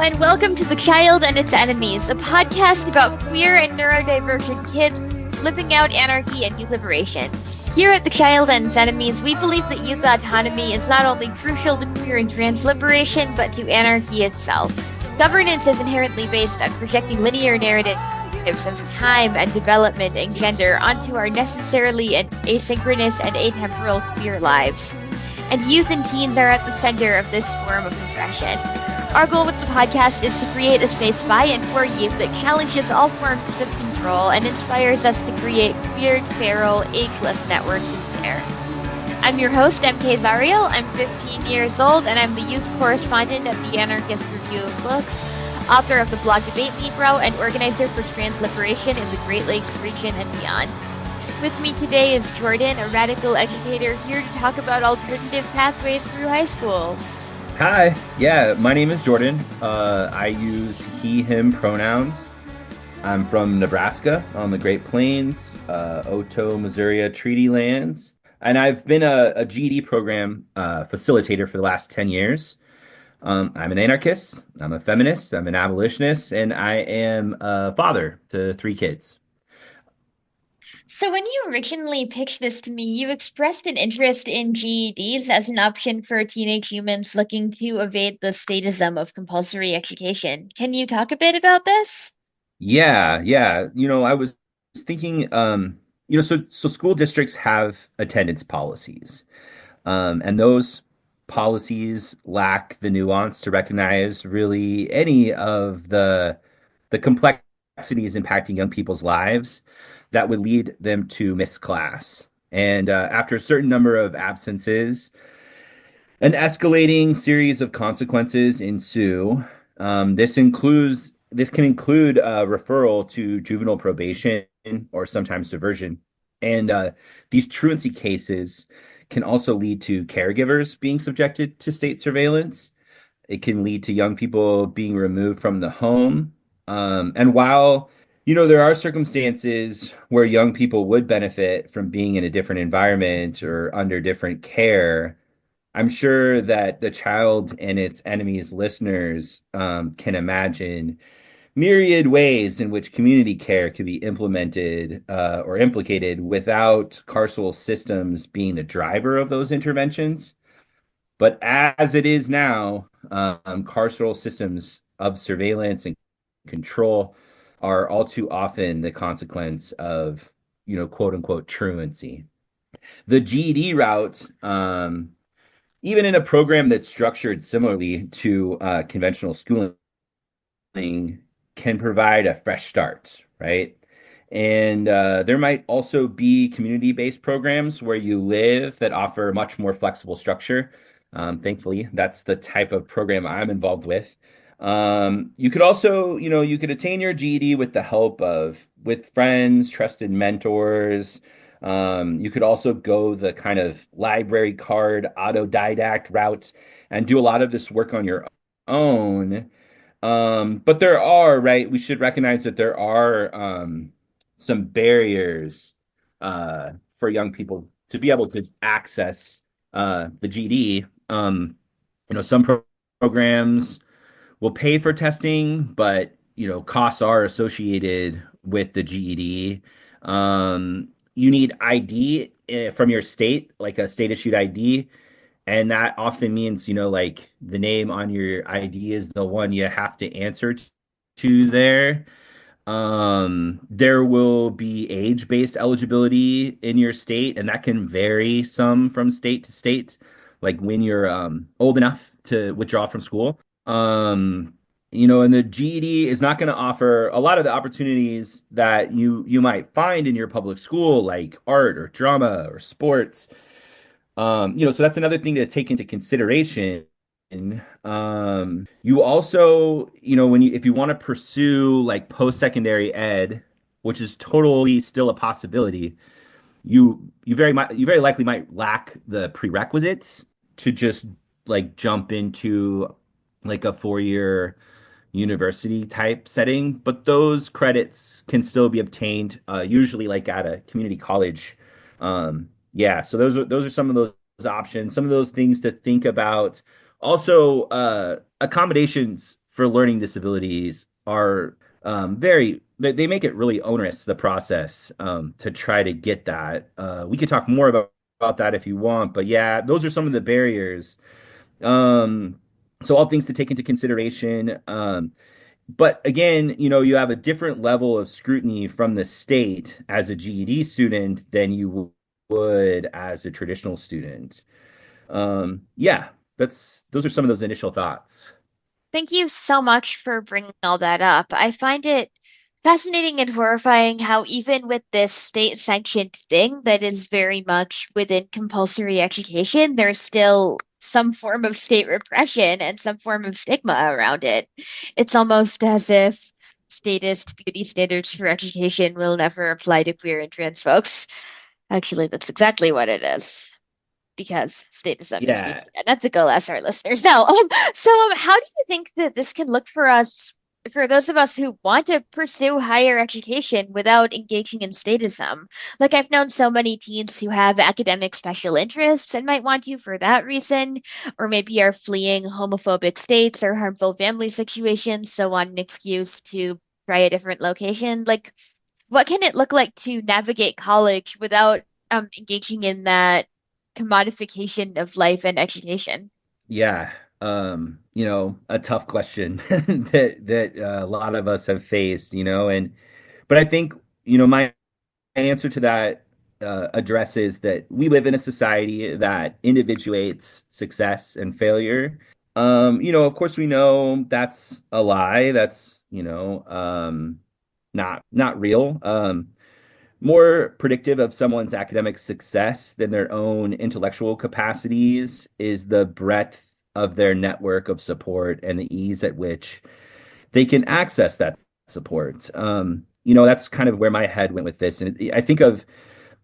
and welcome to The Child and Its Enemies, a podcast about queer and neurodivergent kids living out anarchy and youth liberation. Here at The Child and Its Enemies, we believe that youth autonomy is not only crucial to queer and trans liberation, but to anarchy itself. Governance is inherently based on projecting linear narratives of time and development and gender onto our necessarily and asynchronous and atemporal queer lives. And youth and teens are at the center of this form of oppression. Our goal with the podcast is to create a space by and for youth that challenges all forms of control and inspires us to create weird, feral, ageless networks of care. I'm your host, MK Zariel. I'm 15 years old, and I'm the youth correspondent at the Anarchist Review of Books, author of the blog Debate Libro, and organizer for trans liberation in the Great Lakes region and beyond. With me today is Jordan, a radical educator here to talk about alternative pathways through high school. Hi, yeah, my name is Jordan. I use he, him pronouns. I'm from Nebraska on the Great Plains, Otoe, Missouri treaty lands. And I've been a GED program facilitator for the last 10 years. I'm an anarchist, I'm a feminist, I'm an abolitionist, and I am a father to 3 kids. So when you originally pitched this to me, you expressed an interest in GEDs as an option for teenage humans looking to evade the statism of compulsory education. Can you talk a bit about this? Yeah. I was thinking, so school districts have attendance policies. And those policies lack the nuance to recognize really any of the complexities impacting young people's lives that would lead them to miss class. And after a certain number of absences, an escalating series of consequences ensue. This can include referral to juvenile probation or sometimes diversion. And these truancy cases can also lead to caregivers being subjected to state surveillance. It can lead to young people being removed from the home. And while, there are circumstances where young people would benefit from being in a different environment or under different care, I'm sure that the child and its enemies listeners can imagine myriad ways in which community care could be implemented or implicated without carceral systems being the driver of those interventions. But as it is now, carceral systems of surveillance and control are all too often the consequence of, quote unquote, truancy. The GED route, even in a program that's structured similarly to conventional schooling, can provide a fresh start, right? And there might also be community-based programs where you live that offer much more flexible structure. Thankfully, that's the type of program I'm involved with. You could also, you could attain your GED with the help with friends, trusted mentors. You could also go the kind of library card, autodidact route and do a lot of this work on your own. But there are, right, we should recognize that there are some barriers for young people to be able to access the GED. Some programs will pay for testing, but costs are associated with the GED. You need ID from your state, like a state issued ID. And that often means, like the name on your ID is the one you have to answer to there. There will be age-based eligibility in your state, and that can vary some from state to state, like when you're old enough to withdraw from school. And the GED is not going to offer a lot of the opportunities that you might find in your public school, like art or drama or sports. So that's another thing to take into consideration. You also, if you want to pursue like post-secondary ed, which is totally still a possibility, you very likely might lack the prerequisites to just like jump into like a 4-year university type setting, but those credits can still be obtained, usually like at a community college. Yeah, so those are some of those options, some of those things to think about. Also, accommodations for learning disabilities are they make it really onerous, the process, to try to get that. We could talk more about that if you want, but yeah, those are some of the barriers. Um, so all things to take into consideration. But again, you have a different level of scrutiny from the state as a GED student than you would as a traditional student. Yeah, that's those are some of those initial thoughts. Thank you so much for bringing all that up. I find it fascinating and horrifying how even with this state-sanctioned thing that is very much within compulsory education, there's still some form of state repression and some form of stigma around it. It's almost as if statist beauty standards for education will never apply to queer and trans folks. Actually, that's exactly what it is because statism is Yeah, deeply unethical, as our listeners know. How do you think that this can look for us, for those of us who want to pursue higher education without engaging in statism? Like, I've known so many teens who have academic special interests and might want to for that reason, or maybe are fleeing homophobic states or harmful family situations, so want an excuse to try a different location. Like, what can it look like to navigate college without engaging in that commodification of life and education? yeah. A tough question that a lot of us have faced, and but I think, my answer to that addresses that we live in a society that individuates success and failure. Of course we know that's a lie. That's, not real. More predictive of someone's academic success than their own intellectual capacities is the breadth of their network of support and the ease at which they can access that support. That's kind of where my head went with this. And I think of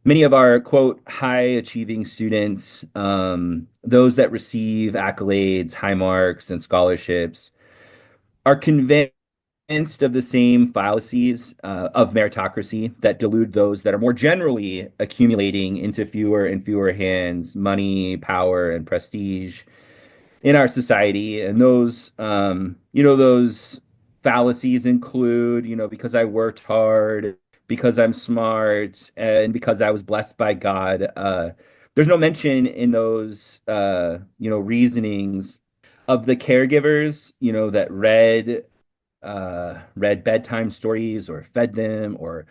many of our quote high achieving students, those that receive accolades, high marks, and scholarships, are convinced of the same fallacies of meritocracy that delude those that are more generally accumulating into fewer and fewer hands money, power, and prestige in our society. And those fallacies include, because I worked hard, because I'm smart, and because I was blessed by God. There's no mention in those, reasonings of the caregivers, that read bedtime stories or fed them or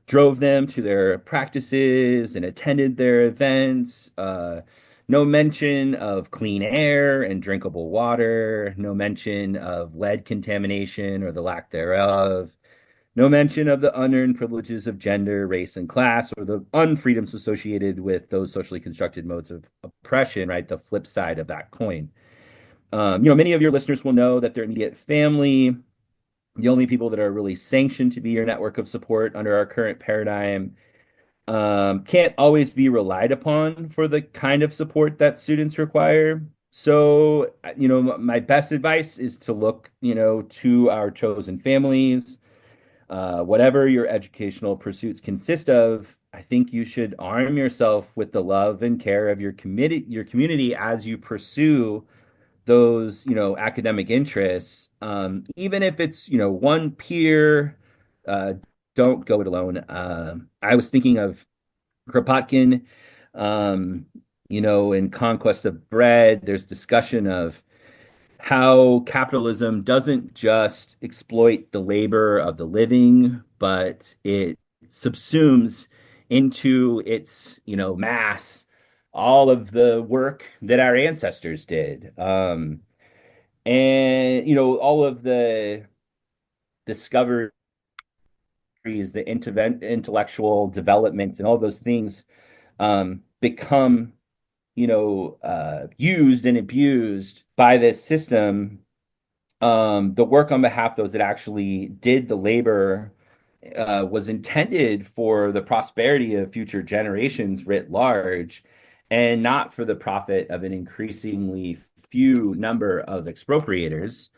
drove them to their practices and attended their events. No mention of clean air and drinkable water. No mention of lead contamination or the lack thereof. No mention of the unearned privileges of gender, race, and class, or the unfreedoms associated with those socially constructed modes of oppression, right? The flip side of that coin. Many of your listeners will know that their immediate family, the only people that are really sanctioned to be your network of support under our current paradigm, can't always be relied upon for the kind of support that students require. So, my best advice is to look, to our chosen families. Whatever your educational pursuits consist of, I think you should arm yourself with the love and care of your community as you pursue those, academic interests, even if it's, one peer, uh, don't go it alone. I was thinking of Kropotkin, in Conquest of Bread. There's discussion of how capitalism doesn't just exploit the labor of the living, but it subsumes into its, mass all of the work that our ancestors did. And all of the discoveries, the intellectual developments, and all those things become used and abused by this system. The work on behalf of those that actually did the labor was intended for the prosperity of future generations writ large, and not for the profit of an increasingly few number of expropriators.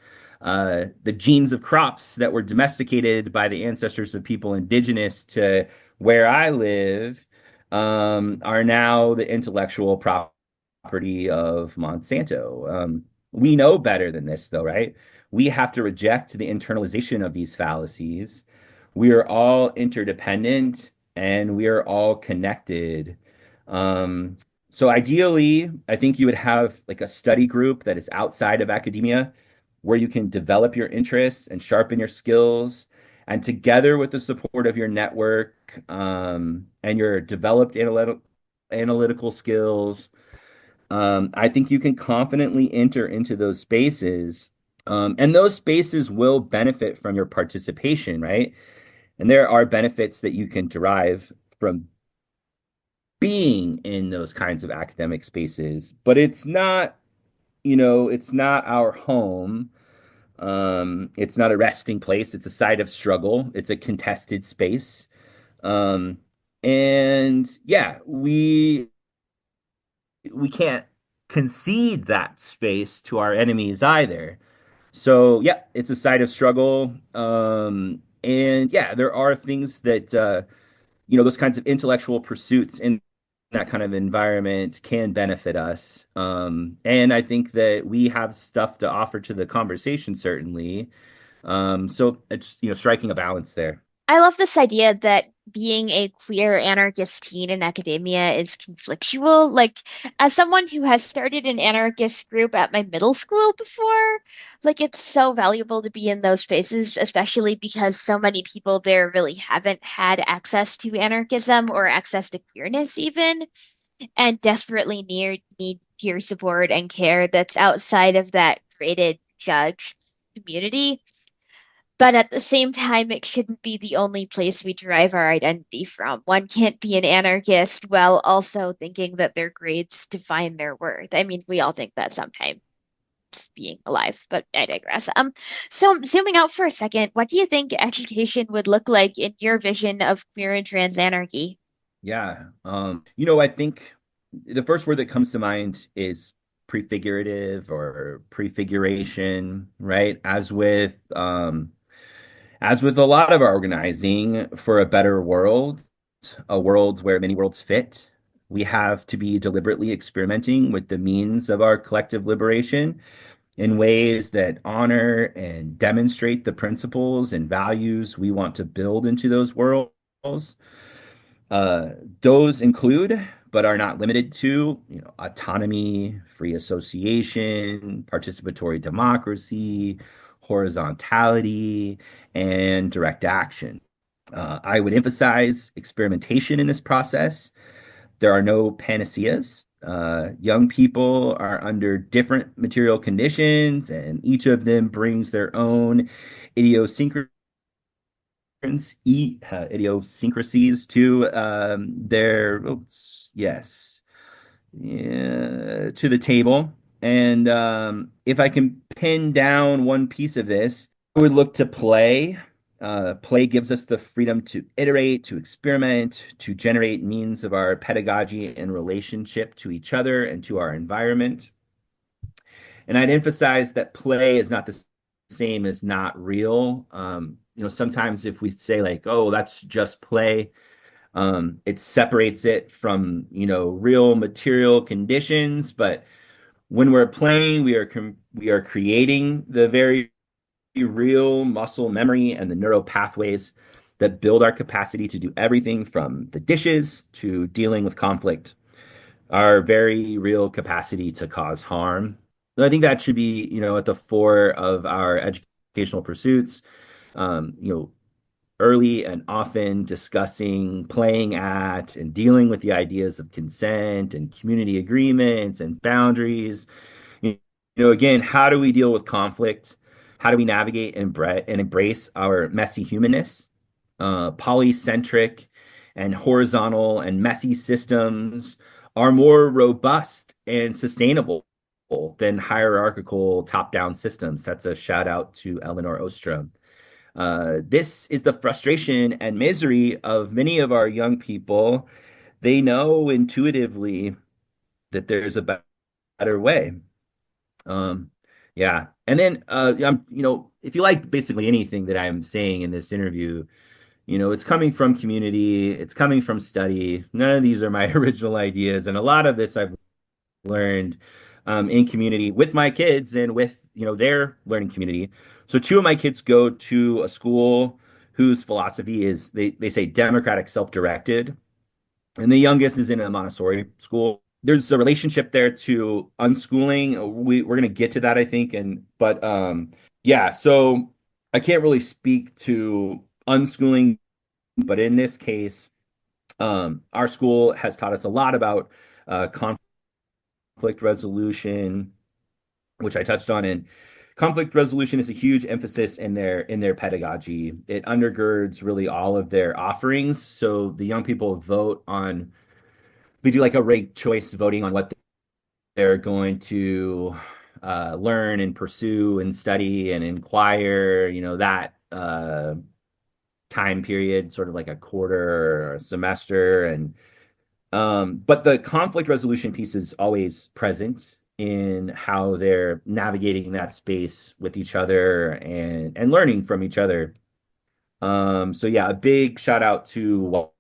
The genes of crops that were domesticated by the ancestors of people indigenous to where I live are now the intellectual property of Monsanto. We know better than this, though, right? We have to reject the internalization of these fallacies. We are all interdependent and we are all connected. Um, so ideally, I think you would have like a study group that is outside of academia where you can develop your interests and sharpen your skills. And together with the support of your network and your developed analytical skills, I think you can confidently enter into those spaces. And those spaces will benefit from your participation, right? And there are benefits that you can derive from being in those kinds of academic spaces, but it's not, it's not our home. It's not a resting place. It's a site of struggle. It's a contested space. Um, and yeah, we can't concede that space to our enemies either. So yeah, it's a site of struggle. And yeah, there are things that those kinds of intellectual pursuits in that kind of environment can benefit us. And I think that we have stuff to offer to the conversation, certainly. So it's striking a balance there. I love this idea that being a queer anarchist teen in academia is conflictual. Like, as someone who has started an anarchist group at my middle school before, like, it's so valuable to be in those spaces, especially because so many people there really haven't had access to anarchism or access to queerness, even, and desperately need peer support and care that's outside of that graded judge community. But at the same time, it shouldn't be the only place we derive our identity from. One can't be an anarchist while also thinking that their grades define their worth. I mean, we all think that sometimes being alive, but I digress. So zooming out for a second, what do you think education would look like in your vision of queer and trans anarchy? Yeah. I think the first word that comes to mind is prefigurative or prefiguration, right? As with a lot of our organizing for a better world, a world where many worlds fit, we have to be deliberately experimenting with the means of our collective liberation in ways that honor and demonstrate the principles and values we want to build into those worlds. Uh, those include, but are not limited to, autonomy, free association, participatory democracy, horizontality, and direct action. I would emphasize experimentation in this process. There are no panaceas. Young people are under different material conditions, and each of them brings their own idiosyncrasies idiosyncrasies to their yes, yeah, to the table. And if I can pin down one piece of this, I would look to play. Play gives us the freedom to iterate, to experiment, to generate means of our pedagogy in relationship to each other and to our environment. And I'd emphasize that play is not the same as not real. Sometimes if we say like, oh, that's just play, it separates it from, real material conditions. But when we're playing, we are creating the very real muscle memory and the neural pathways that build our capacity to do everything from the dishes to dealing with conflict, our very real capacity to cause harm. So I think that should be, at the fore of our educational pursuits. Um, you know, Early and often discussing, playing at, and dealing with the ideas of consent and community agreements and boundaries. Again, how do we deal with conflict? How do we navigate and embrace our messy humanness? Polycentric and horizontal and messy systems are more robust and sustainable than hierarchical top-down systems. That's a shout out to Eleanor Ostrom. This is the frustration and misery of many of our young people. They know intuitively that there's a better way. Um, yeah. And then, if you like basically anything that I'm saying in this interview, it's coming from community, it's coming from study. None of these are my original ideas. And a lot of this I've learned in community with my kids and with, their learning community. So two of my kids go to a school whose philosophy is they say democratic self-directed, and the youngest is in a Montessori school. There's a relationship there to unschooling. We're gonna get to that, I think, yeah. So I can't really speak to unschooling, but in this case, our school has taught us a lot about conflict resolution, which I touched on, and conflict resolution is a huge emphasis in their pedagogy. It undergirds really all of their offerings. So the young people vote on, we do like a ranked choice voting on what they're going to learn and pursue and study and inquire, that time period, sort of like a quarter or a semester. And but the conflict resolution piece is always present in how they're navigating that space with each other and learning from each other. So yeah, a big shout out to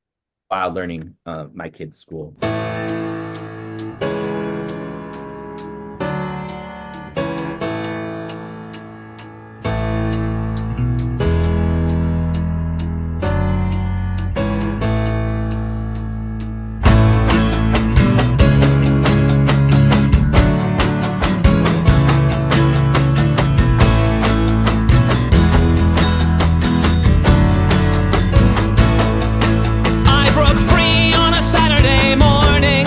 Wild Learning, my kids' school. I broke free on a Saturday morning.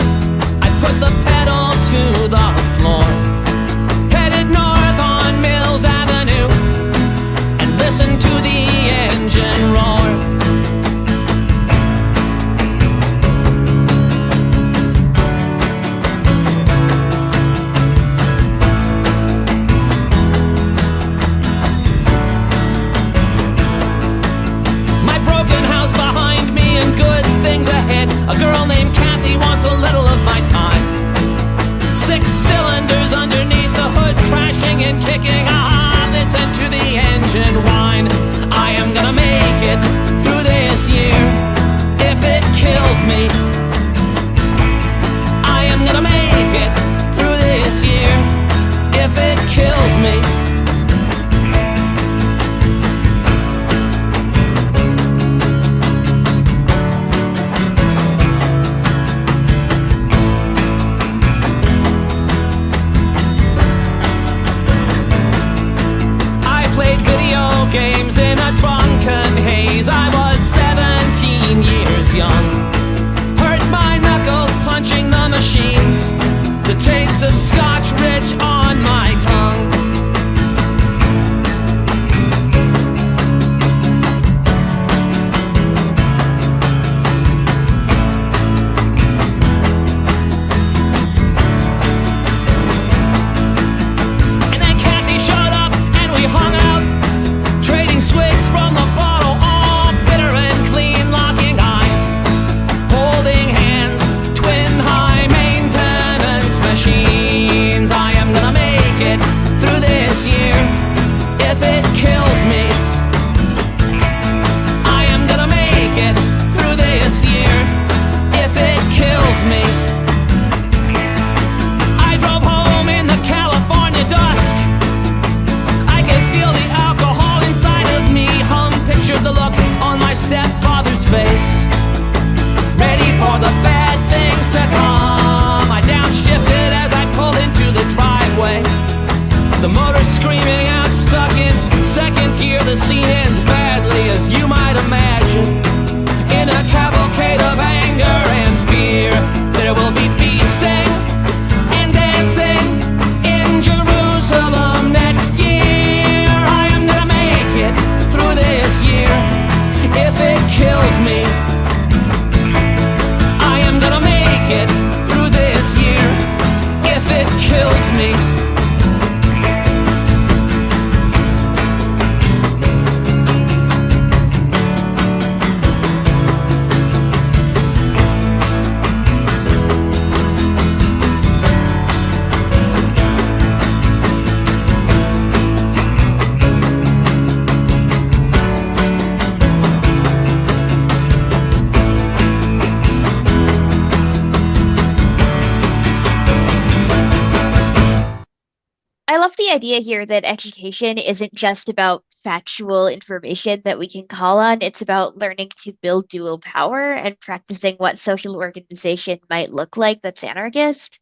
idea here that education isn't just about factual information that we can call on. It's about learning to build dual power and practicing what social organization might look like that's anarchist.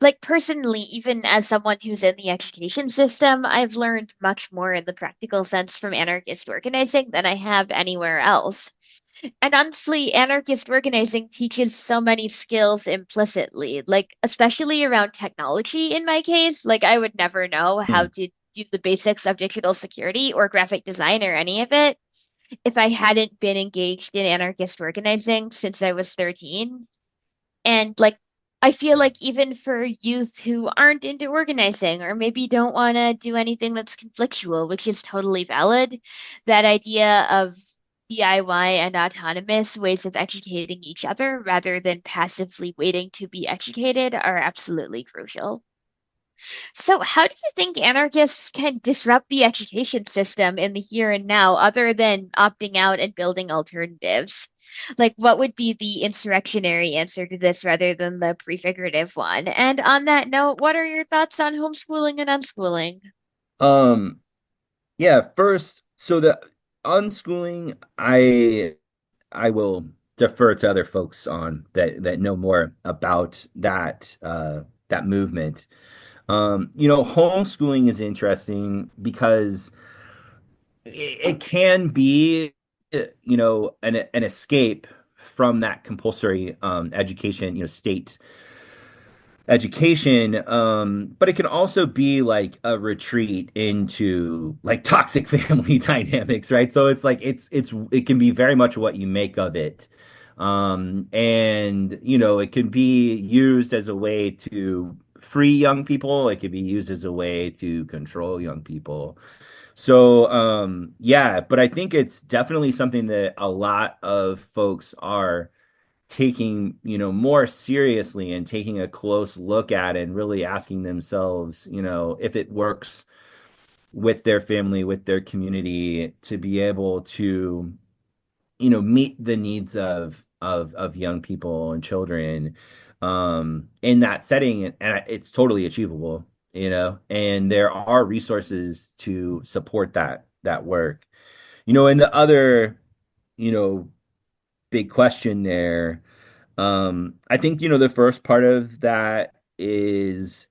Like personally, even as someone who's in the education system, I've learned much more in the practical sense from anarchist organizing than I have anywhere else. And honestly, anarchist organizing teaches so many skills implicitly, like especially around technology in my case. Like I would never know how Hmm. to do the basics of digital security or graphic design or any of it if I hadn't been engaged in anarchist organizing since I was 13. And like, I feel like even for youth who aren't into organizing or maybe don't want to do anything that's conflictual, which is totally valid, that idea of DIY and autonomous ways of educating each other rather than passively waiting to be educated are absolutely crucial. So, how do you think anarchists can disrupt the education system in the here and now other than opting out and building alternatives? Like, what would be the insurrectionary answer to this rather than the prefigurative one? And on that note, what are your thoughts on homeschooling and unschooling? Um, yeah, first, so the unschooling, I will defer to other folks on that know more about that movement. Homeschooling is interesting because it can be, an escape from that compulsory education, state education, but it can also be like a retreat into like toxic family dynamics, right? So it's like it can be very much what you make of it. And it can be used as a way to free young people. It can be used as a way to control young people. So, yeah, but I think it's definitely something that a lot of folks are taking, more seriously and taking a close look at and really asking themselves, if it works with their family, with their community to be able to, meet the needs of young people and children in that setting. And it's totally achievable, and there are resources to support that work. And the other, you know, big question there, I think, the first part of that is,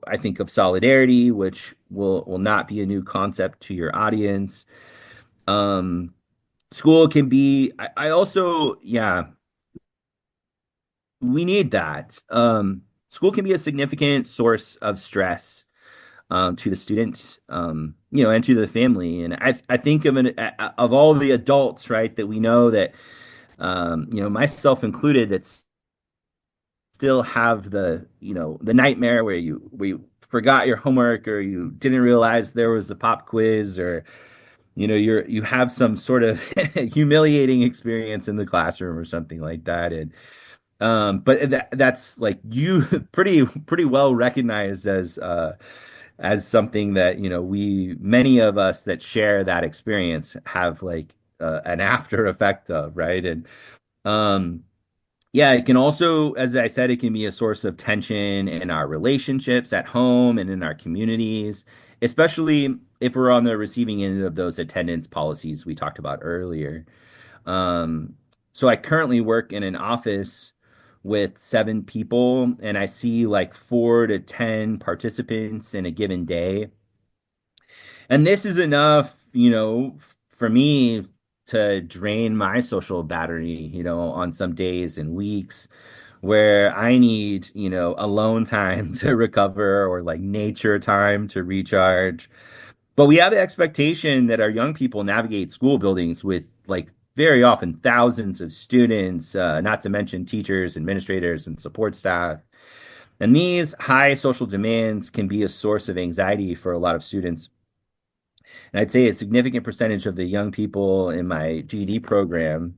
I think of solidarity, which will not be a new concept to your audience. Um, School can be, I also, yeah, we need that. School can be a significant source of stress to the student, and to the family. And I think of all the adults, right, that we know that, myself included, that's still have the nightmare where you forgot your homework or you didn't realize there was a pop quiz, or you have some sort of humiliating experience in the classroom or something like that. And but that's like you pretty well recognized as something that we many of us that share that experience have like an after effect of, right? And um yeah, it can also, as I said, it can be a source of tension in our relationships at home and in our communities, especially if we're on the receiving end of those attendance policies we talked about earlier. Um, so I currently work in an office with 7 people, and I see like 4 to 10 participants in a given day. And this is enough, for me to drain my social battery, on some days and weeks where I need, alone time to recover or like nature time to recharge. But we have the expectation that our young people navigate school buildings with like very often thousands of students, not to mention teachers, administrators, and support staff. And these high social demands can be a source of anxiety for a lot of students. And I'd say a significant percentage of the young people in my GED program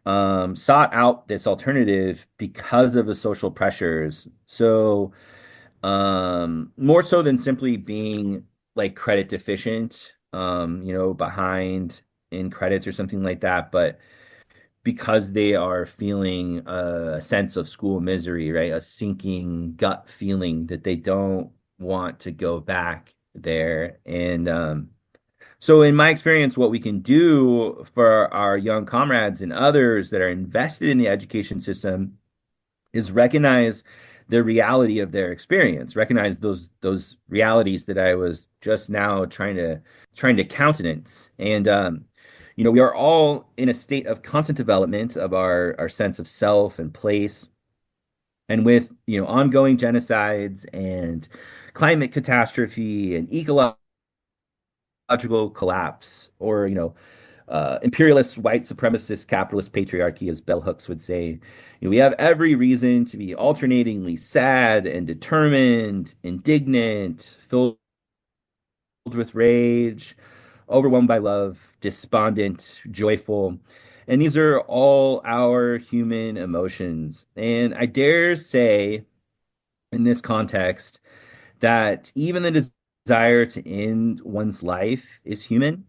sought out this alternative because of the social pressures. So, more so than simply being like credit deficient, behind in credits or something like that, but because they are feeling a sense of school misery, right? A sinking gut feeling that they don't want to go back there. And so, in my experience, what we can do for our young comrades and others that are invested in the education system is recognize the reality of their experience, recognize those realities that I was just now trying to countenance. And we are all in a state of constant development of our sense of self and place. And with ongoing genocides and climate catastrophe and ecological collapse, or imperialist, white supremacist, capitalist patriarchy, as Bell Hooks would say. We have every reason to be alternatingly sad and determined, indignant, filled with rage, overwhelmed by love, despondent, joyful. And these are all our human emotions. And I dare say, in this context, that even the desire to end one's life is human.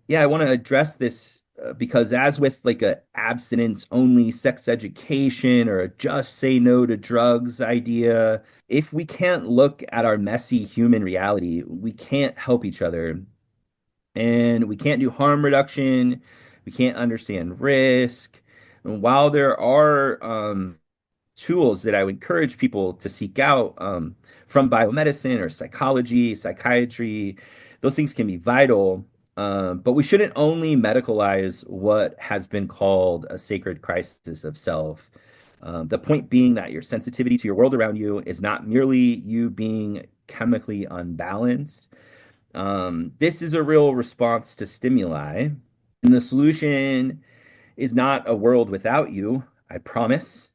Yeah, I want to address this because, as with like a abstinence only sex education or a just say no to drugs idea, if we can't look at our messy human reality, we can't help each other, and we can't do harm reduction. We can't understand risk. And while there are tools that I would encourage people to seek out from biomedicine or psychology, psychiatry. Those things can be vital, but we shouldn't only medicalize what has been called a sacred crisis of self. The point being that your sensitivity to your world around you is not merely you being chemically unbalanced. This is a real response to stimuli. And the solution is not a world without you, I promise.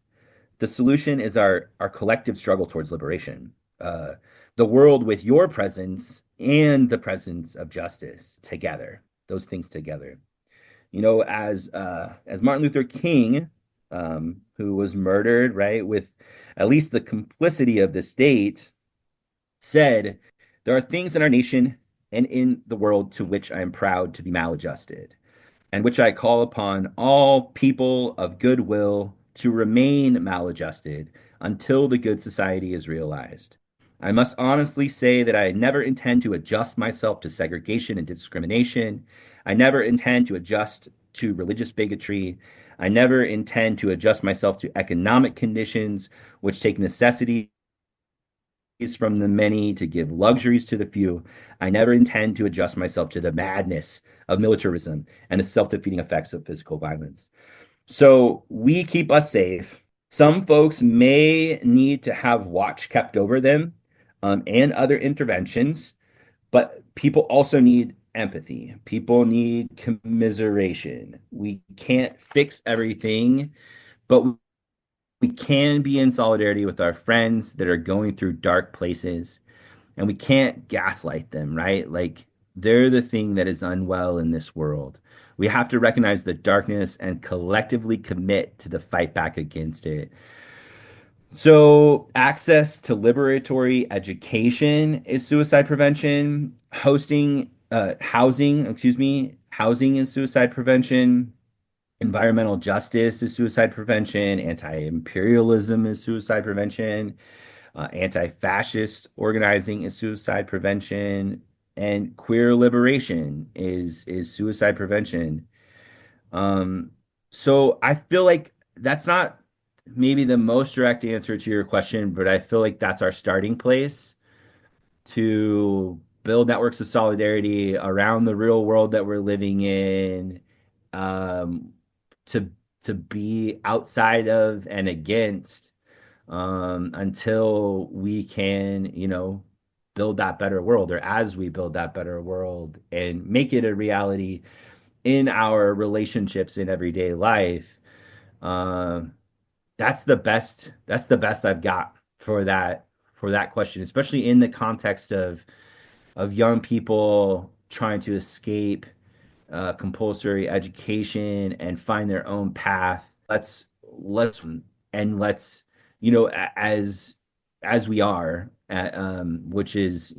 The solution is our collective struggle towards liberation. The world with your presence and the presence of justice together, those things together. As Martin Luther King, who was murdered, right, with at least the complicity of the state, said, "There are things in our nation and in the world to which I am proud to be maladjusted, and which I call upon all people of goodwill to remain maladjusted until the good society is realized. I must honestly say that I never intend to adjust myself to segregation and discrimination. I never intend to adjust to religious bigotry. I never intend to adjust myself to economic conditions which take necessities from the many to give luxuries to the few. I never intend to adjust myself to the madness of militarism and the self-defeating effects of physical violence." So we keep us safe. Some folks may need to have watch kept over them, and other interventions, but people also need empathy. People need commiseration. We can't fix everything, but we can be in solidarity with our friends that are going through dark places, and we can't gaslight them, right? Like, they're the thing that is unwell in this world. We have to recognize the darkness and collectively commit to the fight back against it. So, access to liberatory education is suicide prevention. Housing is suicide prevention. Environmental justice is suicide prevention. Anti-imperialism is suicide prevention. Anti-fascist organizing is suicide prevention, and queer liberation is suicide prevention. Um, so I feel like that's not maybe the most direct answer to your question, but I feel like that's our starting place to build networks of solidarity around the real world that we're living in, um, to be outside of and against, until we can, build that better world, or as we build that better world and make it a reality in our relationships in everyday life. Um, that's the best I've got for that question, especially in the context of young people trying to escape compulsory education and find their own path. Let's as we are, which is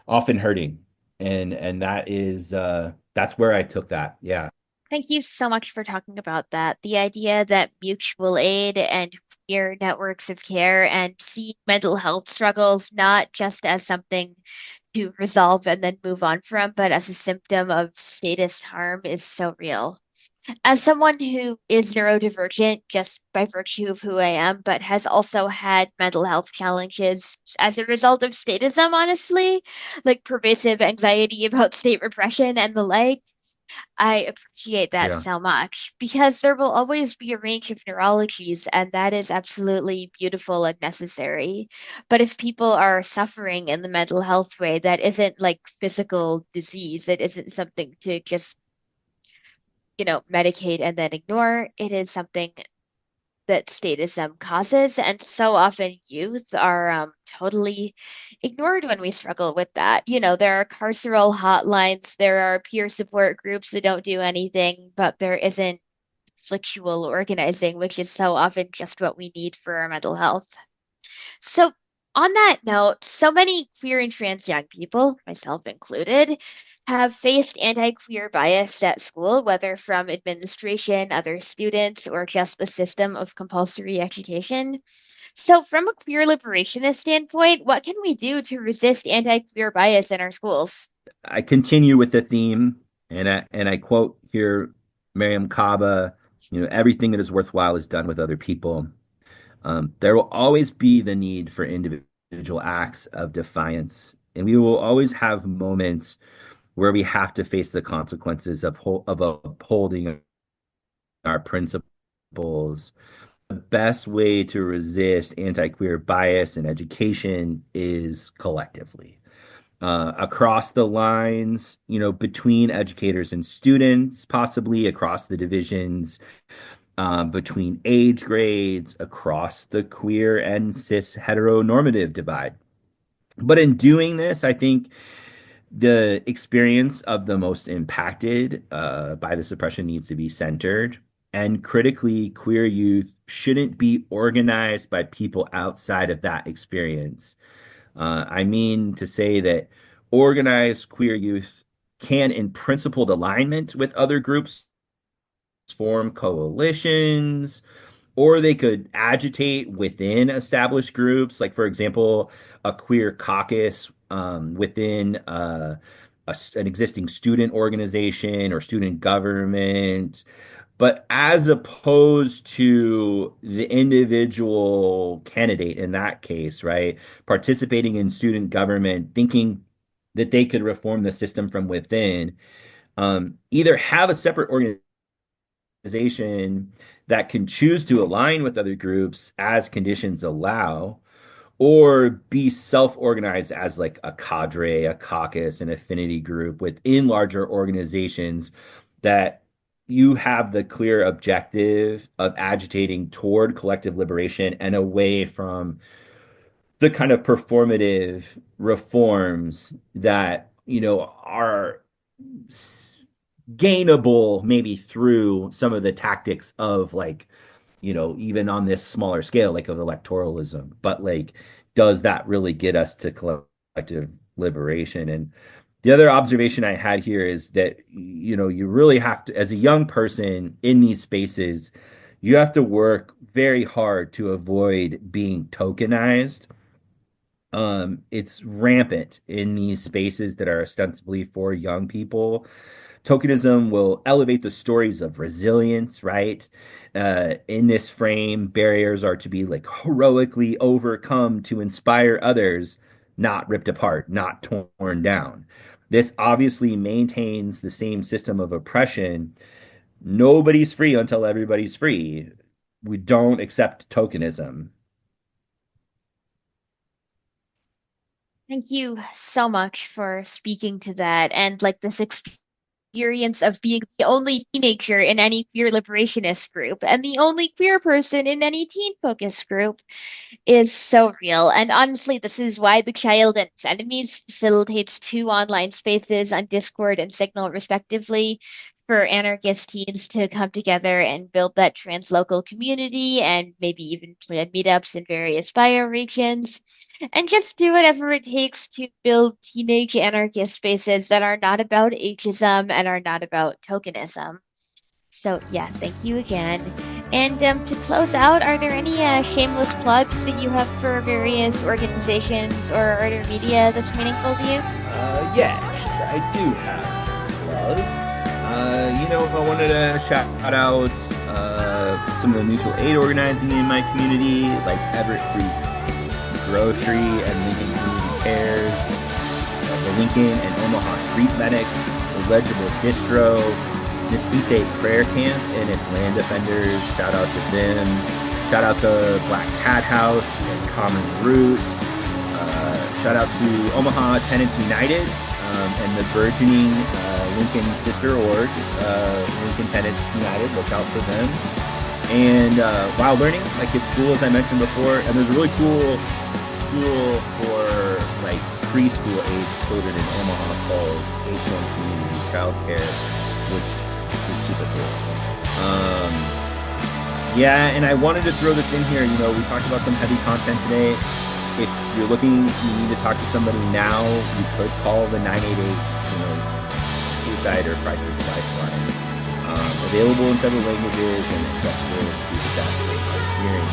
often hurting, and that's where I took that. Yeah. Thank you so much for talking about that. The idea that mutual aid and peer networks of care and seeing mental health struggles not just as something to resolve and then move on from, but as a symptom of statist harm is so real. As someone who is neurodivergent just by virtue of who I am, but has also had mental health challenges as a result of statism, honestly, like pervasive anxiety about state repression and the like, I appreciate that Yeah. so much because there will always be a range of neurologies, and that is absolutely beautiful and necessary. But if people are suffering in the mental health way, that isn't like physical disease. It isn't something to just, medicate and then ignore. It is something that statism causes, and so often youth are totally ignored when we struggle with that. There are carceral hotlines, there are peer support groups that don't do anything, but there isn't conflictual organizing, which is so often just what we need for our mental health. So, on that note, so many queer and trans young people, myself included, have faced anti-queer bias at school, whether from administration, other students, or just the system of compulsory education. So, from a queer liberationist standpoint, what can we do to resist anti-queer bias in our schools? I continue with the theme, and I quote here Miriam Kaba, everything that is worthwhile is done with other people. There will always be the need for individual acts of defiance, and we will always have moments where we have to face the consequences of upholding our principles. The best way to resist anti-queer bias in education is collectively. Across the lines, between educators and students, possibly across the divisions, between age grades, across the queer and cis heteronormative divide. But in doing this, I think the experience of the most impacted by the suppression needs to be centered. And critically, queer youth shouldn't be organized by people outside of that experience. I mean to say that organized queer youth can, in principled alignment with other groups, form coalitions, or they could agitate within established groups, like, for example, a queer caucus within an existing student organization or student government. But as opposed to the individual candidate in that case, right, participating in student government, thinking that they could reform the system from within, either have a separate organization that can choose to align with other groups as conditions allow, or be self-organized as like a cadre, a caucus, an affinity group within larger organizations that you have the clear objective of agitating toward collective liberation and away from the kind of performative reforms that, are gainable maybe through some of the tactics of like, even on this smaller scale, like of electoralism. But like, does that really get us to collective liberation? And the other observation I had here is that, you really have to, as a young person in these spaces, you have to work very hard to avoid being tokenized. It's rampant in these spaces that are ostensibly for young people. Tokenism will elevate the stories of resilience, right? In this frame, barriers are to be like heroically overcome to inspire others, not ripped apart, not torn down. This obviously maintains the same system of oppression. Nobody's free until everybody's free. We don't accept tokenism. Thank you so much for speaking to that and like this experience of being the only teenager in any queer liberationist group and the only queer person in any teen focus group is so real. And honestly, this is why the Child and its Enemies facilitates two online spaces on Discord and Signal, respectively, for anarchist teens to come together and build that translocal community and maybe even plan meetups in various bioregions. And just do whatever it takes to build teenage anarchist spaces that are not about ageism and are not about tokenism. So yeah, thank you again. And to close out, are there any shameless plugs that you have for various organizations or other media that's meaningful to you? Yes, I do have some plugs. I wanted to shout out some of the mutual aid organizing in my community, like Everett Free Grocery and Lincoln Community Cares, the Lincoln and Omaha Street Medics, the Legible Distro, Mesquite Prayer Camp and its land defenders. Shout out to them. Shout out to Black Cat House and Common Root. Shout out to Omaha Tenants United and the burgeoning Lincoln sister org, Lincoln Tenants United. Look out for them. And while learning, like at school, as I mentioned before, and there's a really cool school for like preschool age children in Omaha called H1 Community Childcare, which is super cool. Yeah, and I wanted to throw this in here. We talked about some heavy content today. If you're looking, you need to talk to somebody now, you could call the 988, suicide or crisis lifeline. Available in several languages and accessible to the deaf of hearing.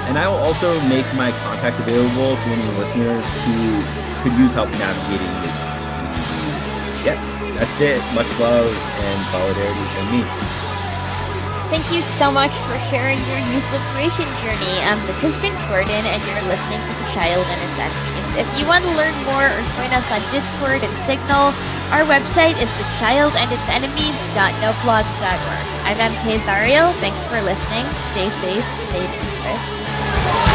And I will also make my contact available to any listeners who could use help navigating this. Yes, that's it. Much love and solidarity from me. Thank you so much for sharing your youth liberation journey. This has been Jordan, and you're listening to The Child and Its Enemies. If you want to learn more or join us on Discord and Signal, our website is thechildanditsenemies.noblogs.org. I'm MK Zariel. Thanks for listening. Stay safe, stay dangerous.